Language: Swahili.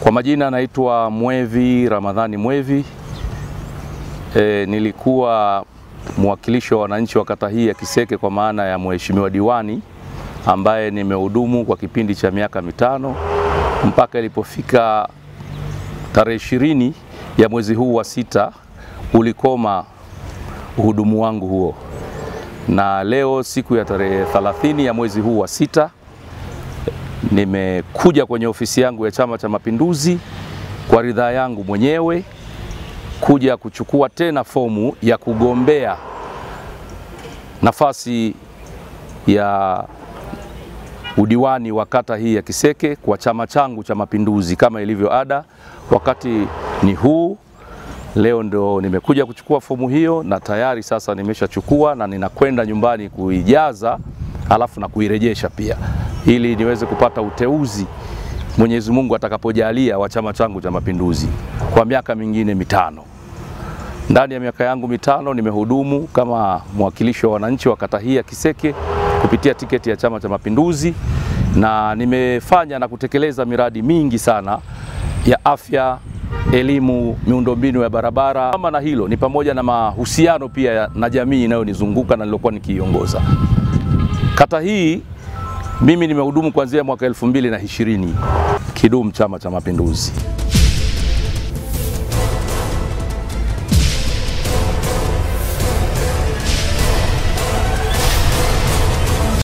Kwa majina naitwa Mwevi Ramadhani Mwevi. Nilikuwa mwakilishi wa wananchi wa kata hii ya Kiseke kwa maana ya mheshimiwa diwani ambaye nimehudumu kwa kipindi cha miaka 5 mpaka ilipofika tarehe 20 ya mwezi huu wa 6 ulikoma uhudumu wangu huo. Na leo siku ya tarehe 30 ya mwezi huu wa 6 nimekuja kwenye ofisi yangu ya Chama cha Mapinduzi kwa ridhaa yangu mwenyewe kuja kuchukua tena fomu ya kugombea nafasi ya udiwani wa kata hii ya Kiseke kwa chama changu cha Mapinduzi kama ilivyo ada. Wakati ni huu leo ndo nimekuja kuchukua fomu hiyo, na tayari sasa nimeshachukua na ninakwenda nyumbani kuijaza alafu na kuirejesha pia, ili niweze kupata uteuzi Mwenyezi Mungu atakapojalia wa chama changu cha Mapinduzi kwa miaka mingine 5. Ndani ya miaka yangu 5 nimehudumu kama mwakilishi wa wananchi wa kata hii ya Kiseke kupitia tiketi ya Chama cha Mapinduzi, na nimefanya na kutekeleza miradi mingi sana ya afya, elimu, miundombinu ya barabara. Kama na hilo ni pamoja na mahusiano pia na jamii inayonizunguka na nilokuwa nikiongoza. Kata hii mimi nimehudumu kuanzia mwaka 2020. Kidumu Chama cha Mapinduzi.